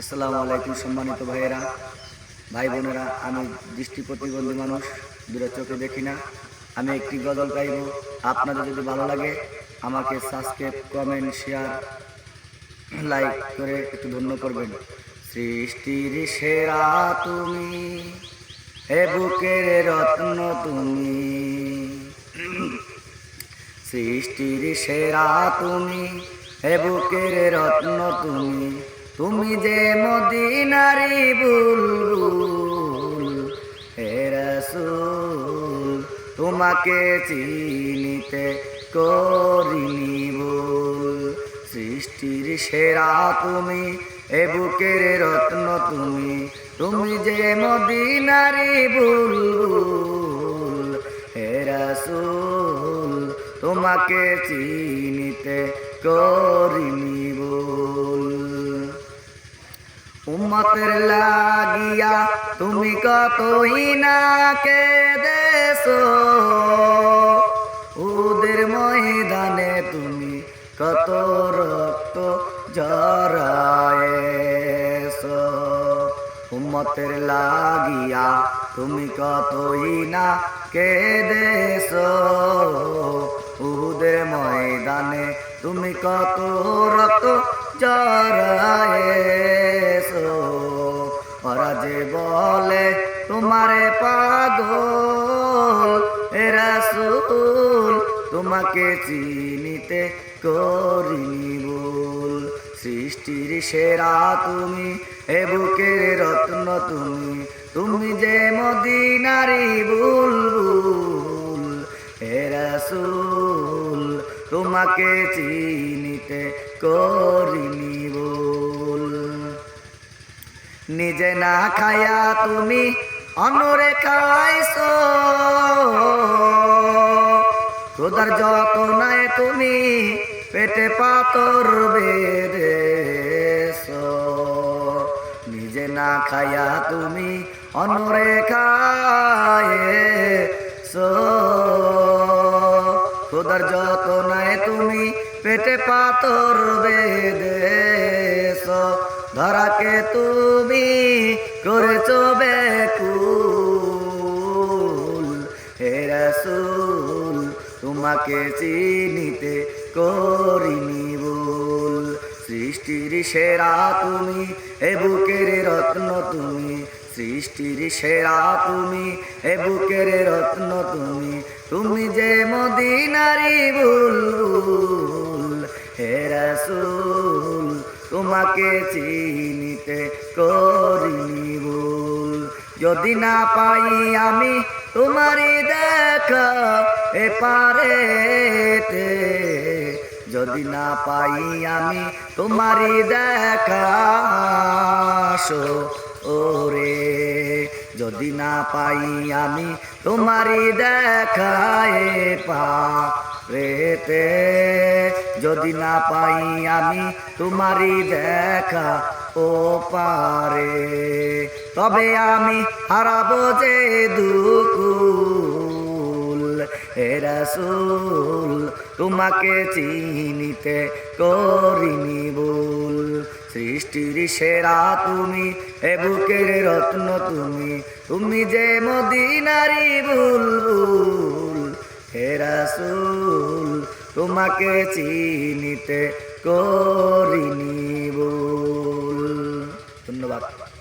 আসসালামু আলাইকুম সম্মানিত ভাইয়েরা, ভাই বোনেরা। আমি দৃষ্টি প্রতিবন্ধী মানুষ, দূরে চোখে দেখি না। আমি একটি গজল গাইব। আপনাদের যদি ভালো লাগে আমাকে সাবস্ক্রাইব, কমেন্ট, শেয়ার, লাইক করে একটু ধন্য করবেন। সৃষ্টির সেরা তুমি, হে বুকের রত্ন তুমি, সৃষ্টির সেরা তুমি, হে বুকের রত্ন তুমি, তুমি যে মদিনারি বুলবুল, হে রাসূল তোমাকে চিনিতে করিনি ভুল। সৃষ্টির সেরা তুমি, হে বুকের রত্ন তুমি, তুমি যে মদিনারি বুলবুল, হে রাসূল তোমাকে চিনিতে করিনি ভুল। উম্মতের লাগিয়া তুমি কতই না কেঁদেছো, উহুদের ময়দানে তুমি কত রক্ত ঝরায়েছো। উম্মতের লাগিয়া তুমি কতই না কেঁদেছো, উহুদের ময়দানে তুমি কত রক্ত ঝরায়েছো। ওরা যে বলে তোমারে পাগল, হে রাসূল তোমাকে চিনিতে করিনি ভুল। সৃষ্টির সেরা তুমি, হে বুকের রত্ন তুমি, তুমি যে মদিনারি বুলবুল, হে রাসূল তোমাকে চিনিতে করিনি ভুল। নিজে না খায়া তুমি অন্যরে খাইছো, খোদার যতনায় তুমি পেটে পাথর বেঁধেছো। নিজে না খায়া তুমি অন্যরে খাইছো, খোদার যতনায় তুমি পেটে পাথর বেঁধেছো। ধরাকে তুমি করেছো ব্যাকুল, হে রাসূল তোমাকে চিনিতে করিনি ভুল। সৃষ্টির সেরা তুমি, হে বুকের রত্ন তুমি, সৃষ্টির সেরা তুমি, হে বুকের রত্ন তুমি, তুমি যে মদিনারি বুলবুল, হে রাসূল তোমাকে চিনিতে করিনি ভুল। যদি না পাই আমি তোমারই দেখা এপারেতে, যদি না পাই আমি তোমারই দেখা ওরে, যদি না পাই আমি তোমারই দেখা এপারেতে, যদি না পাই আমি তোমারই দেখা ও পারে, তবে আমি হারাবো যে দুকুল, হে রাসূল তোমাকে চিনিতে করিনি ভুল। সৃষ্টির সেরা তুমি, হে বুকের রত্ন তুমি, তুমি যে মদিনারি বুলবুল, হে রাসূল তোমাকে চিনিতে করিনি ভুল। ধন্যবাদ।